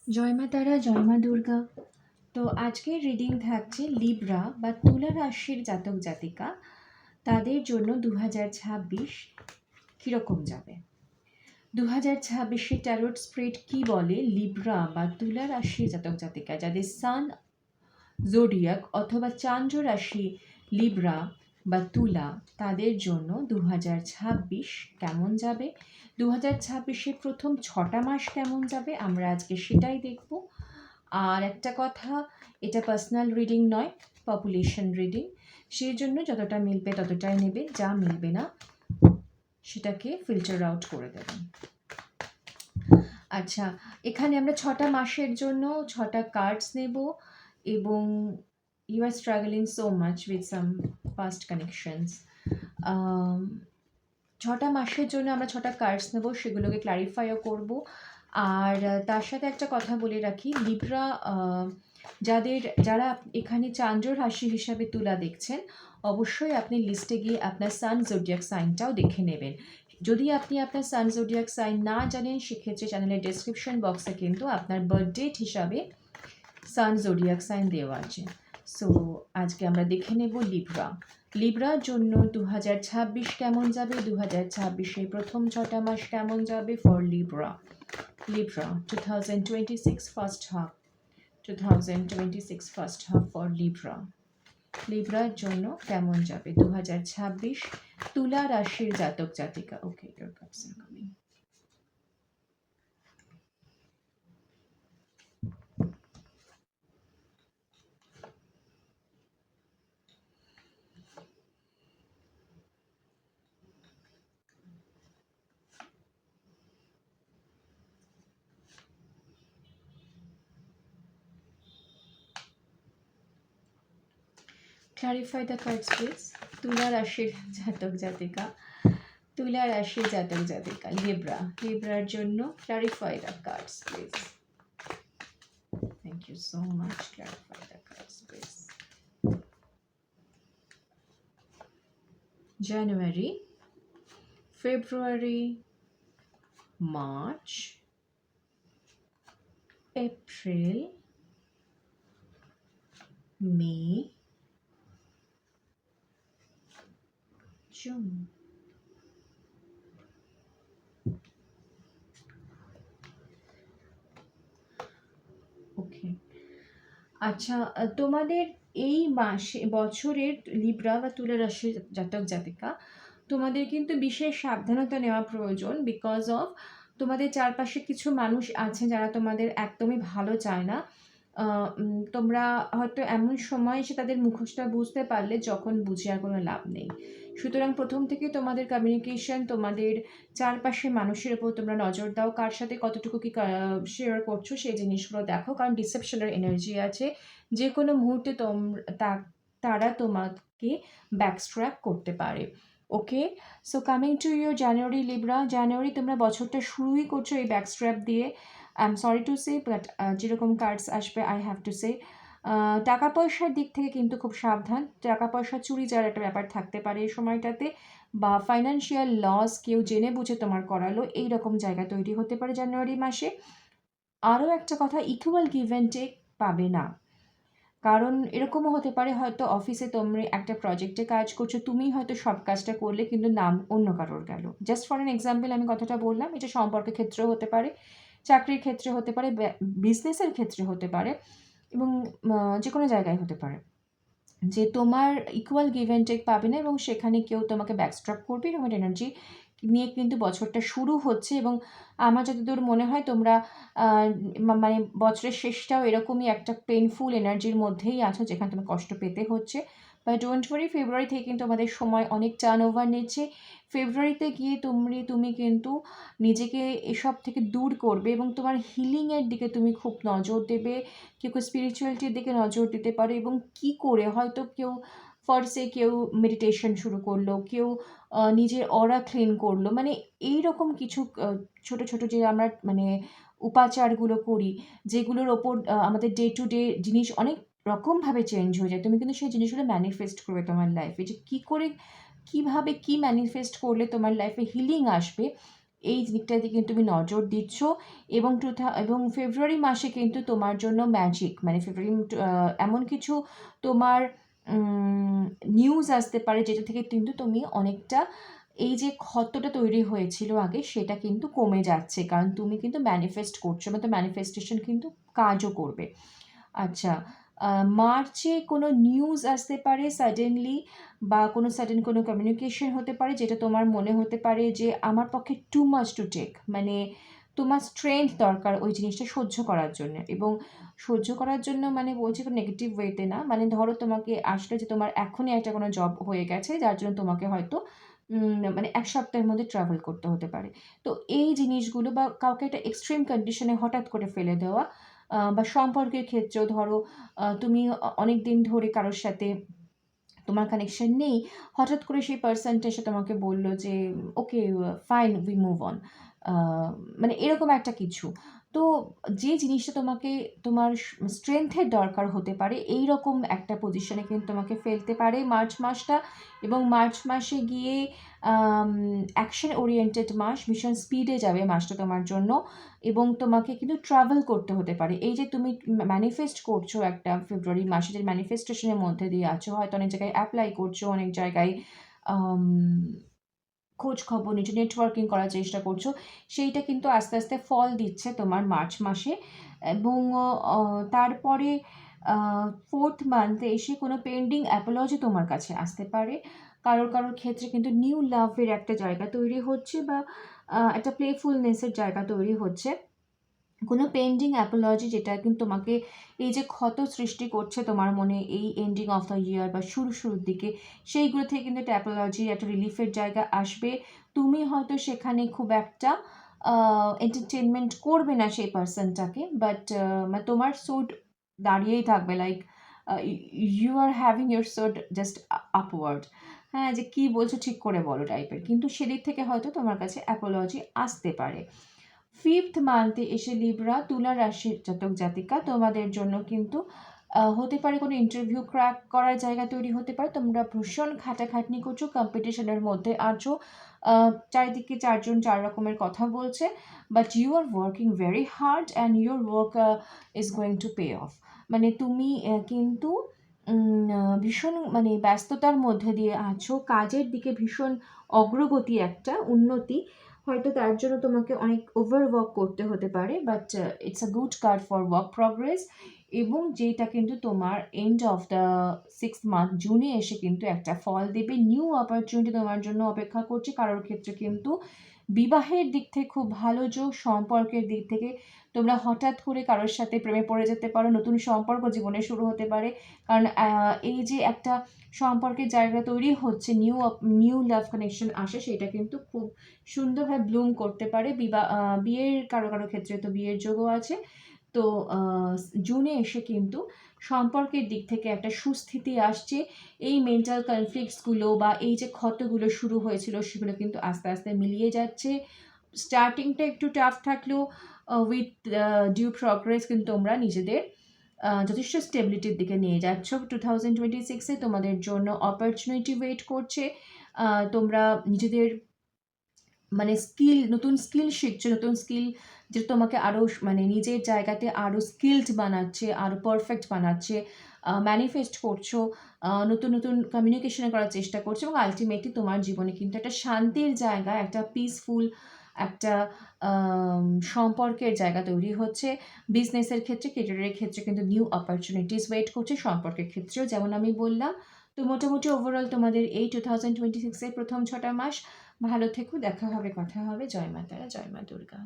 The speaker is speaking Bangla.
জয় মা তারা, জয় মা দুর্গা। তো আজকের রিডিং থাকছে লিব্রা বা তুলা রাশির জাতক জাতিকা, তাদের জন্য 2026 কীরকম যাবে। 2026 ট্যারোট স্প্রেড কি বলে লিব্রা বা তুলা রাশির জাতক জাতিকা, যাদের সান জোডিয়াক অথবা চান্দ্র রাশি লিব্রা বা তুলা, তাদের জন্য 2026 কেমন যাবে, 2026-এর প্রথম 6টা মাস কেমন যাবে, আমরা আজকে সেটাই দেখব। আর একটা কথা, এটা পার্সোনাল রিডিং নয়, পপুলেশন রিডিং, সেই জন্য যতটা মিলবে ততটাই নেবে, যা মিলবে না সেটাকে ফিল্টার আউট করে দেবেন। আচ্ছা, এখানে আমরা 6টা মাসের জন্য 6টা কার্ডস নেব এবং you are struggling so much with some past connections. 6টা মাসের জন্য আমরা 6টা কার্ডস নেব, সেগুলোকে ক্লারিফাইও করব। আর তার সাথে একটা কথা বলে রাখি, লিব্রা যারা এখানে চান্দ্র রাশি হিসাবে তুলা দেখছেন, অবশ্যই আপনি লিস্টে গিয়ে আপনার সান জোডিয়াক সাইনটাও দেখে নেবেন। যদি আপনি আপনার সান জোডিয়াক সাইন না জানেন, সেক্ষেত্রে চ্যানেলের ডেসক্রিপশন বক্সে কিন্তু আপনার বার্থডেট হিসাবে সান জোডিয়াক সাইন দেওয়া আছে। সো আজকে আমরা দেখে নেব লিব্রার জন্য 2026 কেমন যাবে, 2026-এর প্রথম 6টা মাস কেমন যাবে for Libra 2026 first half, 2026 first half for লিব্রার জন্য কেমন যাবে 2026 তুলা রাশির জাতক জাতিকা। Okay, your cards are coming. Clarify the cards please. তুলা রাশির জাতক জাতিকা, তুলা রাশির জাতক জাতিকা লিব্রার জন্য clarify the cards please. Thank you so much. Clarify the cards please. January, February, March, April, May, June. ওকে, আচ্ছা, তোমাদের এই মাসে বছরের লিব্রা বা তুলা রাশির জাতক জাতিকা, তোমাদের কিন্তু বিশেষ সাবধানতা নেওয়া প্রয়োজন, বিকজ অফ তোমাদের চারপাশে কিছু মানুষ আছে যারা তোমাদের একদমই ভালো চায় না। তোমরা হয়তো এমন সময় এসে তাদের মুখোশটা বুঝতে পারলে যখন বুঝে আর কোনো লাভ নেই। সুতরাং প্রথম থেকে তোমাদের কমিউনিকেশন, তোমাদের চারপাশে মানুষের ওপর তোমরা নজর দাও, কার সাথে কতটুকু কি শেয়ার করছো সেই জিনিসগুলো দেখো, কারণ ডিসেপশনের এনার্জি আছে, যে কোনো মুহূর্তে তারা তোমাকে ব্যাকস্ট্র্যাক করতে পারে। Okay, so coming to your January Libra, জানুয়ারি তোমরা বছরটা শুরুই করছো এই ব্যাকস্ট্র্যাপ দিয়ে। I am sorry to say, but যেরকম কার্ডস আসবে আই হ্যাভ টু সে। টাকা পয়সার দিক থেকে কিন্তু খুব সাবধান, টাকা পয়সা চুরি যাওয়ার একটা ব্যাপার থাকতে পারে এই সময়টাতে, বা ফাইন্যান্সিয়াল লস কেউ জেনে বুঝে তোমার করালো, এই রকম জায়গা তৈরি হতে পারে জানুয়ারি মাসে। আরও একটা কথা, ইকুয়াল গিভ অ্যান্ড টেক পাবে না, কারণ এরকমও হতে পারে হয়তো অফিসে তোমরা একটা প্রজেক্টে কাজ করছো, তুমি হয়তো সব কাজটা করলে কিন্তু নাম অন্য কারোর গেল। জাস্ট ফর অ্যান এক্সাম্পল আমি কথাটা বললাম, এটা সম্পর্কের ক্ষেত্রেও হতে পারে, চাকরির ক্ষেত্রে হতে পারে, বিজনেসের ক্ষেত্রে হতে পারে, এবং যে কোনো জায়গায় হতে পারে যে তোমার ইকুয়াল গিভ অ্যান্ড টেক পাবে না, এবং সেখানে কেউ তোমাকে ব্যাকস্ট্র্যাপ করবে, এরকম এনার্জি নিয়ে কিন্তু বছরটা শুরু হচ্ছে। এবং আমার যতদূর মনে হয় তোমরা মানে বছরের শেষটাও এরকমই একটা পেইনফুল এনার্জির মধ্যেই আছো, যেখানে তোমার কষ্ট পেতে হচ্ছে। বাট ডোন্ট ওয়ারি, ফেব্রুয়ারি থেকে কিন্তু আমাদের সময় অনেক টার্ন ওভার নিচ্ছে। ফেব্রুয়ারিতে গিয়ে তুমি কিন্তু নিজেকে এসব থেকে দূর করবে এবং তোমার হিলিংয়ের দিকে তুমি খুব নজর দেবে, কেউ স্পিরিচুয়ালিটির দিকে নজর দিতে পারে, এবং কি করে হয়তো কেউ মেডিটেশন শুরু করলো, কেউ নিজের অরা ক্লিন করলো, মানে এই রকম কিছু ছোট ছোট যে আমরা মানে উপাচারগুলো করি, যেগুলোর ওপর আমাদের ডে টু ডে জিনিস অনেক রকমভাবে চেঞ্জ হয়ে যায়। তুমি কিন্তু সেই জিনিসগুলো ম্যানিফেস্ট করবে তোমার লাইফে, যে কীভাবে কি ম্যানিফেস্ট করলে তোমার লাইফে হিলিং আসবে, এই দিকটার দিকে কিন্তু তুমি নজর দিচ্ছ। এবং এবং ফেব্রুয়ারি মাসে কিন্তু তোমার জন্য ম্যাজিক, মানে এমন কিছু তোমার নিউজ আসতে পারে যেটা থেকে কিন্তু তুমি অনেকটা এই যে ক্ষতটা তৈরি হয়েছিল আগে সেটা কিন্তু কমে যাচ্ছে, কারণ তুমি কিন্তু ম্যানিফেস্ট করছো, মানে ম্যানিফেস্টেশন কিন্তু কাজও করবে। আচ্ছা, মার্চে কোনো নিউজ আসতে পারে সাডেনলি, বা কোনো সাডেন কোনো কমিউনিকেশন হতে পারে যেটা তোমার মনে হতে পারে যে আমার পক্ষে টু মাচ টু টেক, মানে তোমার স্ট্রেংথ দরকার ওই জিনিসটা সহ্য করার জন্য। এবং সহ্য করার জন্য মানে বলছি কোনো নেগেটিভ ওয়েতে না, মানে ধরো তোমাকে আসলে যে তোমার এখনই একটা কোনো জব হয়ে গেছে যার জন্য তোমাকে হয়তো মানে ১ সপ্তাহের মধ্যে ট্রাভেল করতে হতে পারে। তো এই জিনিসগুলো, বা কাউকে একটা এক্সট্রিম কন্ডিশনে হঠাৎ করে ফেলে দেওয়া, বা সম্পর্কের ক্ষেত্রেও ধরো তুমি অনেকদিন ধরে কারোর সাথে তোমার কানেকশন নেই, হঠাৎ করে সেই পার্সনটা এসে তোমাকে বলল যে okay fine we move on, মানে এরকম একটা কিছু। তো যে জিনিসটা তোমাকে তোমার স্ট্রেংথের দরকার হতে পারে এই রকম একটা পজিশনে কিন্তু তোমাকে ফেলতে পারে মার্চ মাসটা। এবং মার্চ মাসে গিয়ে অ্যাকশন ওরিয়েন্টেড মাস, ভীষণ স্পিডে যাবে মাসটা তোমার জন্য। এবং তোমাকে কিন্তু ট্রাভেল করতে হতে পারে। এই যে তুমি ম্যানিফেস্ট করছো একটা ফেব্রুয়ারি মাসে, যে ম্যানিফেস্টেশনের মধ্যে দিয়ে আছো, হয়তো অনেক জায়গায় অ্যাপ্লাই করছো, অনেক জায়গায় আম খোঁজ খবর নিচ্ছ, নেটওয়ার্কিং করার চেষ্টা করছো, সেইটা কিন্তু আস্তে আস্তে ফল দিচ্ছে তোমার মার্চ মাসে। এবং তারপরে 4th মান্থে এসে কোনো পেন্ডিং অ্যাপোলজি তোমার কাছে আসতে পারে। কারোর ক্ষেত্রে কিন্তু নিউ লাভের একটা জায়গা তৈরি হচ্ছে, বা একটা প্লেফুলনেসের জায়গা তৈরি হচ্ছে। কোনো পেন্ডিং অ্যাপোলজি যেটা কিন্তু তোমাকে এই যে ক্ষত সৃষ্টি করছে তোমার মনে এই এন্ডিং অফ দ্য ইয়ার বা শুরুর দিকে, সেইগুলো থেকে কিন্তু একটা অ্যাপোলজি, একটা রিলিফের জায়গা আসবে। তুমি হয়তো সেখানে খুব একটা এন্টারটেনমেন্ট করবে না সেই পার্সনটাকে, বাট তোমার সোড দাঁড়িয়েই থাকবে, like you are having your sword just upward. হ্যাঁ, যে কী বলছো ঠিক করে বলো টাইপের, কিন্তু সেদিক থেকে হয়তো তোমার কাছে অ্যাপোলজি আসতে পারে। 5th মান্থে এসে লিব্রা, তুলা রাশির জাতক জাতিকা, তোমাদের জন্য কিন্তু হতে পারে কোনো ইন্টারভিউ ক্র্যাক করার জায়গা তৈরি হতে পারে। তোমরা ভীষণ খাটাখাটনি করছো, কম্পিটিশনের মধ্যে আছো, চারিদিকে ৪ জন ৪ রকমের কথা বলছে, but you are working very hard and your work is going to pay off. মানে তুমি কিন্তু ভীষণ মানে ব্যস্ততার মধ্যে দিয়ে আছো, কাজের দিকে ভীষণ অগ্রগতি, একটা উন্নতি, হয়তো তার জন্য তোমাকে অনেক ওভারওয়ার্ক করতে হতে পারে, but it's a good card for work progress. এবং যেটা কিন্তু তোমার end of the 6th month জুনে এসে কিন্তু একটা ফল দেবে, নিউ অপরচুনিটি তোমার জন্য অপেক্ষা করছে। কারোর ক্ষেত্রে কিন্তু বিবাহের দিক থেকে খুব ভালো যোগ, সম্পর্কের দিক থেকে তোমরা হঠাৎ করে কারোর সাথে প্রেমে পড়ে যেতে পারো, নতুন সম্পর্ক জীবনে শুরু হতে পারে। কারণ এই যে একটা সম্পর্কের জায়গা তৈরি হচ্ছে, নিউ লাভ কানেকশন আসে, সেটা কিন্তু খুব সুন্দরভাবে ব্লুম করতে পারে। বিয়ের কারো ক্ষেত্রে তো বিয়ের যোগও আছে। তো জুনে এসে কিন্তু সম্পর্কের দিক থেকে একটা সুস্থিতি আসছে। এই মেন্টাল কনফ্লিক্টসগুলো বা এই যে ক্ষতগুলো শুরু হয়েছিল সেগুলো কিন্তু আস্তে আস্তে মিলিয়ে যাচ্ছে। স্টার্টিংটা একটু টাফ থাকলেও উইথ ডিউ প্রগ্রেস কিন্তু তোমরা নিজেদের যথেষ্ট স্টেবিলিটির দিকে নিয়ে যাচ্ছ। 2026-এ তোমাদের জন্য অপরচুনিটি ওয়েট করছে। তোমরা নিজেদের মানে নতুন স্কিল শিখছো, নতুন স্কিল যেটা তোমাকে আরও মানে নিজের জায়গাতে আরও স্কিলড বানাচ্ছে, আরও পারফেক্ট বানাচ্ছে, ম্যানিফেস্ট করছো, নতুন কমিউনিকেশন করার চেষ্টা করছো, এবং আলটিমেটলি তোমার জীবনে কিন্তু একটা শান্তির জায়গা, একটা পিসফুল একটা সম্পর্কের জায়গা তৈরি হচ্ছে। বিজনেসের ক্ষেত্রে, কেরিয়ারের ক্ষেত্রে কিন্তু নিউ অপরচুনিটিস ওয়েট করছে, সম্পর্কের ক্ষেত্রেও যেমন আমি বললাম। তো মোটামুটি ওভারঅল তোমাদের এই 2026-এর প্রথম 6টা মাস ভালো থেকো, দেখা হবে, কথা হবে। জয় মা তারা, জয় মা দুর্গা।